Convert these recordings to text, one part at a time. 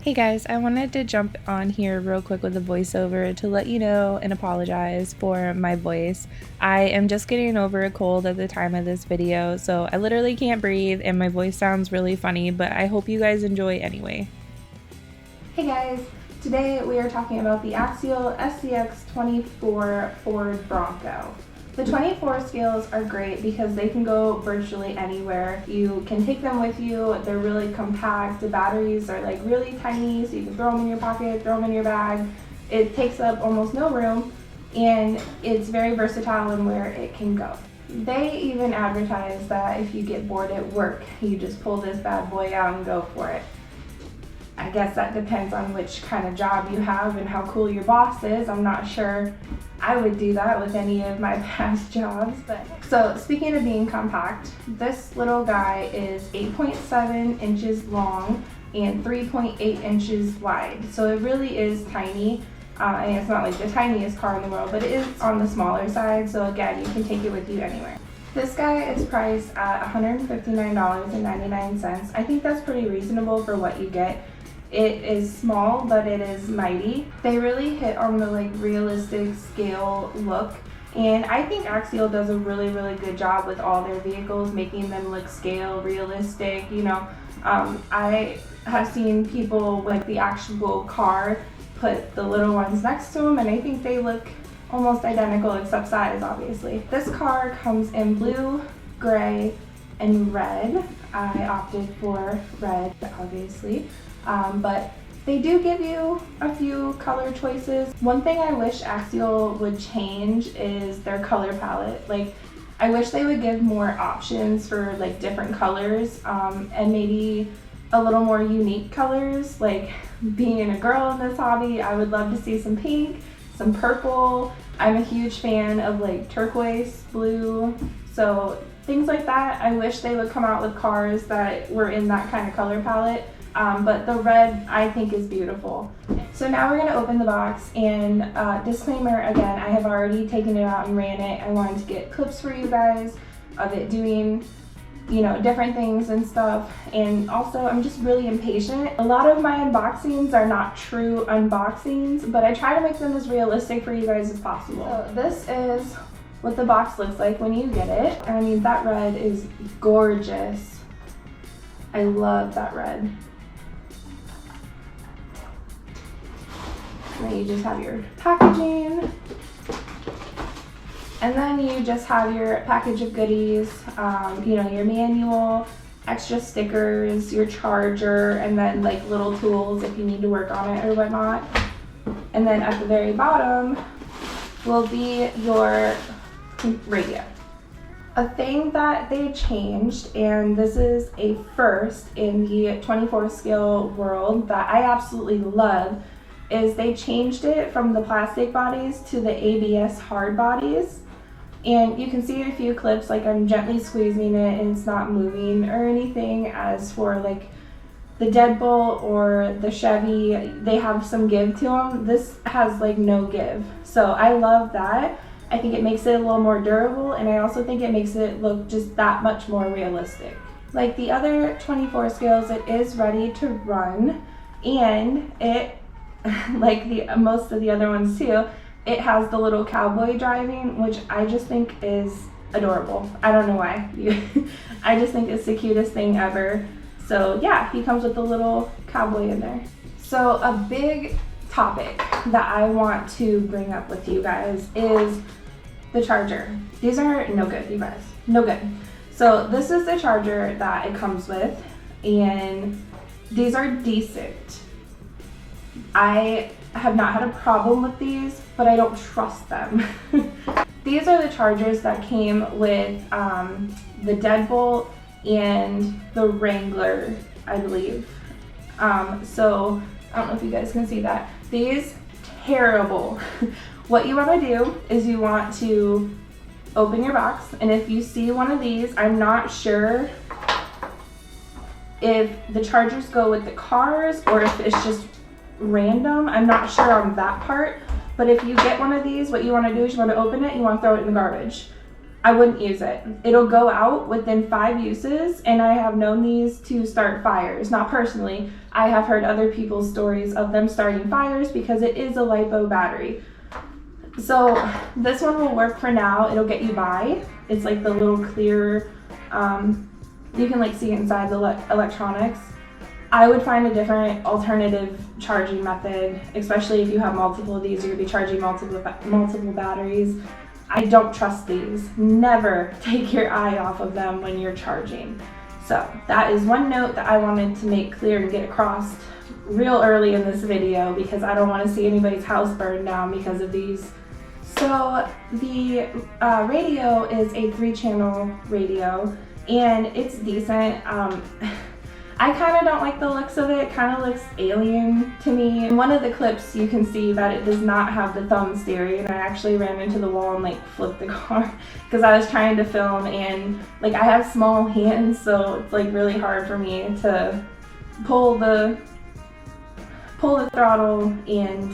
Hey guys, I wanted to jump on here real quick with a voiceover to let you know and apologize for my voice. I am just getting over a cold at the time of this video, so I literally can't breathe and my voice sounds really funny, but I hope you guys enjoy anyway. Hey guys, today we are talking about the Axial SCX24 Ford Bronco. The 24 scales are great because they can go virtually anywhere. You can take them with you, they're really compact, the batteries are like really tiny so you can throw them in your pocket, throw them in your bag. It takes up almost no room and it's very versatile in where it can go. They even advertise that if you get bored at work, you just pull this bad boy out and go for it. I guess that depends on which kind of job you have and how cool your boss is. I'm not sure I would do that with any of my past jobs. So speaking of being compact, this little guy is 8.7 inches long and 3.8 inches wide. So it really is tiny. And it's not like the tiniest car in the world, but it is on the smaller side. So again, you can take it with you anywhere. This guy is priced at $159.99. I think that's pretty reasonable for what you get. It is small, but it is mighty. They really hit on the like realistic scale look. And I think Axial does a really good job with all their vehicles, making them look scale, realistic. You know, I have seen people with the actual car put the little ones next to them, and I think they look almost identical except size, obviously. This car comes in blue, gray, and red. I opted for red, obviously. But they do give you a few color choices. One thing I wish Axial would change is their color palette. Like, I wish they would give more options for like different colors, and maybe a little more unique colors. Like, being a girl in this hobby, I would love to see some pink, some purple. I'm a huge fan of like turquoise blue, so things like that. I wish they would come out with cars that were in that kind of color palette. But the red I think is beautiful. So now we're going to open the box, and disclaimer again, I have already taken it out and ran it. I wanted to get clips for you guys of it doing, you know, different things and stuff. And also I'm just really impatient. A lot of my unboxings are not true unboxings, but I try to make them as realistic for you guys as possible. So this is what the box looks like when you get it. I mean, that red is gorgeous. I love that red. And then you just have your packaging, and then you just have your package of goodies, you know, your manual, extra stickers, your charger, and then like little tools if you need to work on it or whatnot. And then at the very bottom will be your radio. A thing that they changed, and this is a first in the 24 scale world that I absolutely love, is they changed it from the plastic bodies to the ABS hard bodies. And you can see in a few clips, like I'm gently squeezing it and it's not moving or anything. As for like the Deadbolt or the Chevy, they have some give to them. This has like no give. So I love that. I think it makes it a little more durable, and I also think it makes it look just that much more realistic. Like the other 24 scales, it is ready to run, and it, like most of the other ones too, it has the little cowboy driving, which I just think is adorable. I don't know why. I just think it's the cutest thing ever. So yeah, he comes with a little cowboy in there. So a big topic that I want to bring up with you guys is the charger. These are no good, you guys. No good. So this is the charger that it comes with, and these are decent. I have not had a problem with these, but I don't trust them. These are the chargers that came with the Deadbolt and the Wrangler, I believe. So I don't know if you guys can see that. These, terrible. What you want to do is you want to open your box, and if you see one of these, I'm not sure if the chargers go with the cars or if it's just random. I'm not sure on that part, but if you get one of these, what you want to do is you want to open it, you want to throw it in the garbage. I wouldn't use it. It'll go out within 5 uses, and I have known these to start fires. Not personally, I have heard other people's stories of them starting fires because it is a LiPo battery. So this one will work for now. It'll get you by. It's like the little clear, you can like see inside the electronics. I would find a different alternative charging method, especially if you have multiple of these. You're gonna be charging multiple batteries. I don't trust these. Never take your eye off of them when you're charging. So that is one note that I wanted to make clear and get across real early in this video, because I don't want to see anybody's house burn down because of these. So the radio is a 3-channel radio, and it's decent. I kind of don't like the looks of it. It kind of looks alien to me. In one of the clips you can see that it does not have the thumb steering, and I actually ran into the wall and like flipped the car because I was trying to film, and like I have small hands, so it's like really hard for me to pull the throttle and,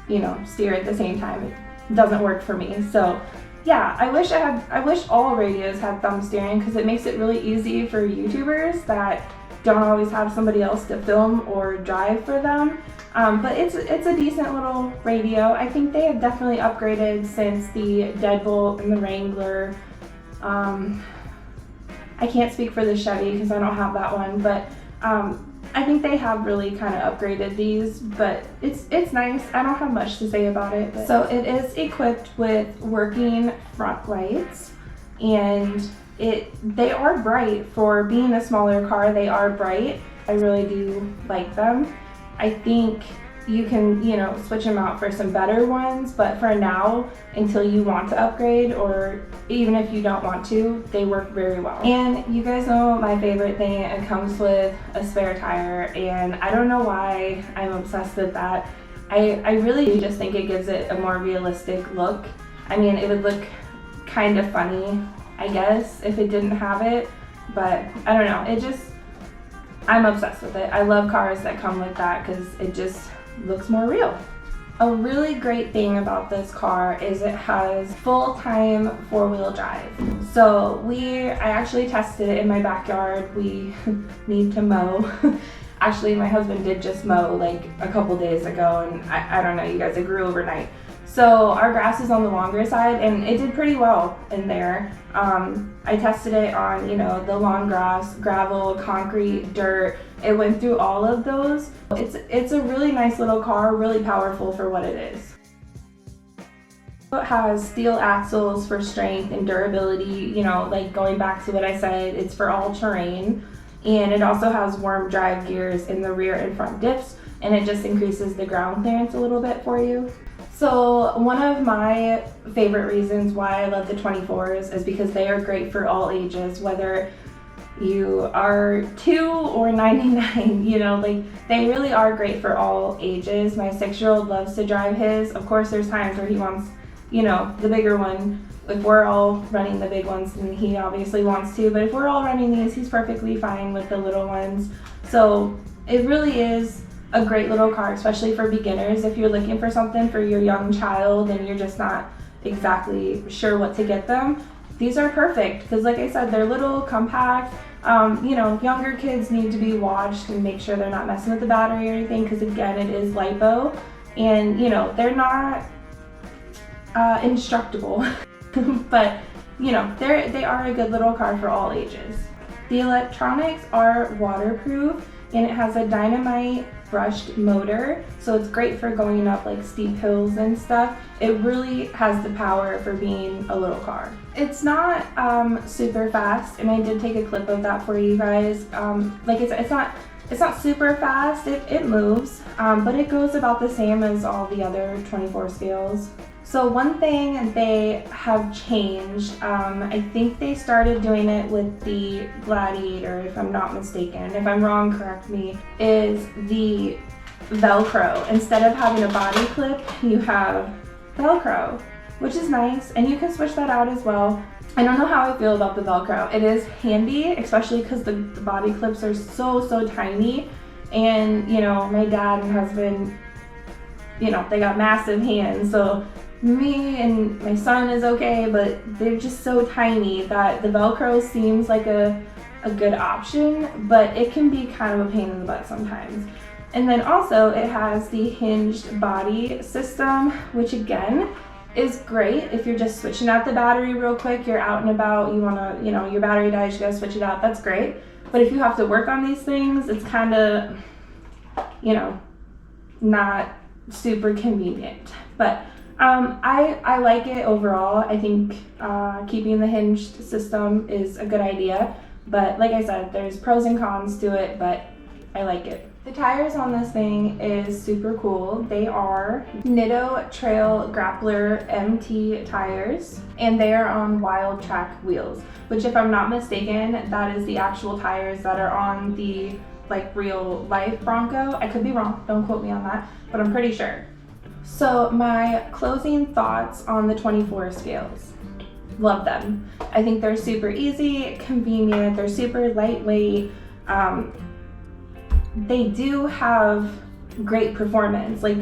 you know, steer at the same time. It doesn't work for me. So yeah, I wish all radios had thumb steering, because it makes it really easy for YouTubers that don't always have somebody else to film or drive for them. But it's a decent little radio. I think they have definitely upgraded since the Deadbolt and the Wrangler. I can't speak for the Chevy because I don't have that one, but I think they have really kind of upgraded these, but it's nice. I don't have much to say about it. So it is equipped with working front lights, and they are bright. For being a smaller car, they are bright. I really do like them. I think you can, you know, switch them out for some better ones, but for now, until you want to upgrade, or even if you don't want to, they work very well. And you guys know my favorite thing, it comes with a spare tire, and I don't know why I'm obsessed with that. I really just think it gives it a more realistic look. I mean, it would look kind of funny, I guess, if it didn't have it, but I don't know, I'm obsessed with it. I love cars that come with that because it just looks more real. A really great thing about this car is it has full-time 4-wheel drive. So I actually tested it in my backyard. We need to mow. Actually, my husband did just mow like a couple days ago, and I don't know, you guys, it grew overnight. So our grass is on the longer side, and it did pretty well in there. I tested it on, you know, the long grass, gravel, concrete, dirt. It went through all of those. It's a really nice little car, really powerful for what it is. It has steel axles for strength and durability, you know, like going back to what I said, it's for all terrain. And it also has worm drive gears in the rear and front diffs, and it just increases the ground clearance a little bit for you. So one of my favorite reasons why I love the 24s is because they are great for all ages, whether you are 2 or 99, you know, like they really are great for all ages. My 6-year-old loves to drive his. Of course, there's times where he wants, you know, the bigger one. If we're all running the big ones, then he obviously wants to, but if we're all running these, he's perfectly fine with the little ones. So it really is a great little car, especially for beginners. If you're looking for something for your young child and you're just not exactly sure what to get them, these are perfect because, like I said, they're little, compact. You know, younger kids need to be watched and make sure they're not messing with the battery or anything, because again, it is LiPo, and you know, they're not indestructible. But you know, they are a good little car for all ages. The electronics are waterproof, and it has a dynamite brushed motor, so it's great for going up like steep hills and stuff. It really has the power for being a little car. It's not super fast, and I did take a clip of that for you guys. Like it's not super fast. It moves, but it goes about the same as all the other 24 scales. So one thing they have changed, I think they started doing it with the Gladiator, if I'm not mistaken. If I'm wrong, correct me, is the Velcro. Instead of having a body clip, you have Velcro, which is nice, and you can switch that out as well. I don't know how I feel about the Velcro. It is handy, especially because the body clips are so tiny, and you know, my dad and husband, you know, they got massive hands, so me and my son is okay, but they're just so tiny that the Velcro seems like a good option, but it can be kind of a pain in the butt sometimes. And then also it has the hinged body system, which again is great if you're just switching out the battery real quick, you're out and about, you wanna, you know, your battery dies, you gotta switch it out, that's great. But if you have to work on these things, it's kind of, you know, not super convenient. But I like it overall. I think keeping the hinged system is a good idea. But like I said, there's pros and cons to it, but I like it. The tires on this thing is super cool. They are Nitto Trail Grappler MT tires, and they are on Wild Track wheels, which if I'm not mistaken, that is the actual tires that are on the like real life Bronco. I could be wrong, don't quote me on that, but I'm pretty sure. So my closing thoughts on the 24 scales. Love them. I think they're super easy, convenient, they're super lightweight. They do have great performance. Like,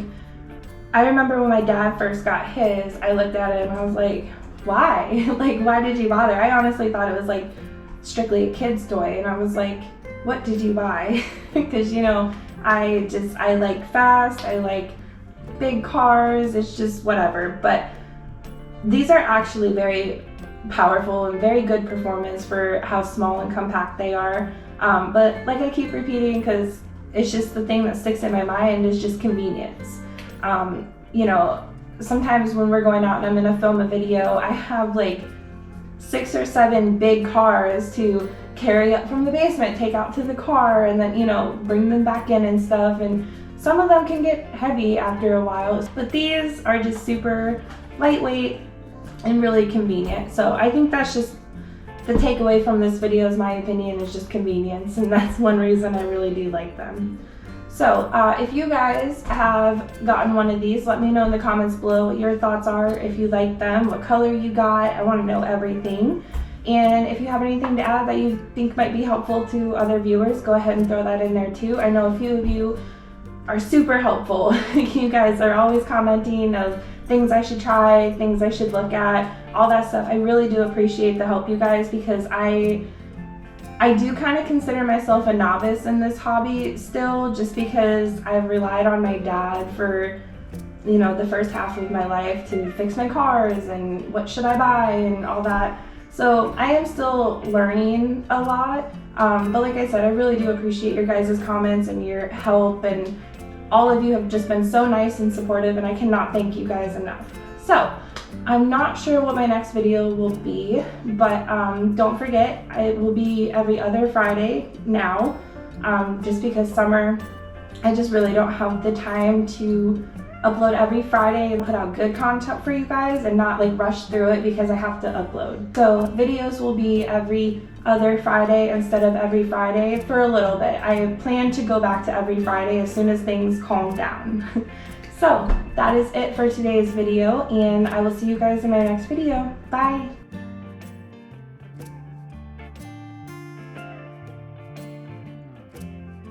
I remember when my dad first got his, I looked at it and I was like, why? Like, why did you bother? I honestly thought it was like strictly a kid's toy, and I was like, what did you buy? Because, you know, I like fast, I like big cars, it's just whatever. But these are actually very powerful and very good performance for how small and compact they are. But like I keep repeating, because it's just the thing that sticks in my mind is just convenience. You know, sometimes when we're going out and I'm gonna film a video, I have like 6 or 7 big cars to carry up from the basement, take out to the car, and then, you know, bring them back in and stuff. And some of them can get heavy after a while, but these are just super lightweight and really convenient. So I think that's just the takeaway from this video, is my opinion, is just convenience, and that's one reason I really do like them. So if you guys have gotten one of these, let me know in the comments below what your thoughts are, if you like them, what color you got. I want to know everything. And if you have anything to add that you think might be helpful to other viewers, go ahead and throw that in there too. I know a few of you are super helpful. You guys are always commenting of things I should try, things I should look at, all that stuff. I really do appreciate the help, you guys, because I do kind of consider myself a novice in this hobby still, just because I've relied on my dad for, you know, the first half of my life to fix my cars and what should I buy and all that. So I am still learning a lot, but like I said, I really do appreciate your guys' comments and your help, and all of you have just been so nice and supportive, and I cannot thank you guys enough. So I'm not sure what my next video will be, but don't forget, it will be every other Friday now, just because summer, I just really don't have the time to upload every Friday and put out good content for you guys and not like rush through it because I have to upload. So videos will be every other Friday instead of every Friday for a little bit. I plan to go back to every Friday as soon as things calm down. So that is it for today's video, and I will see you guys in my next video. Bye!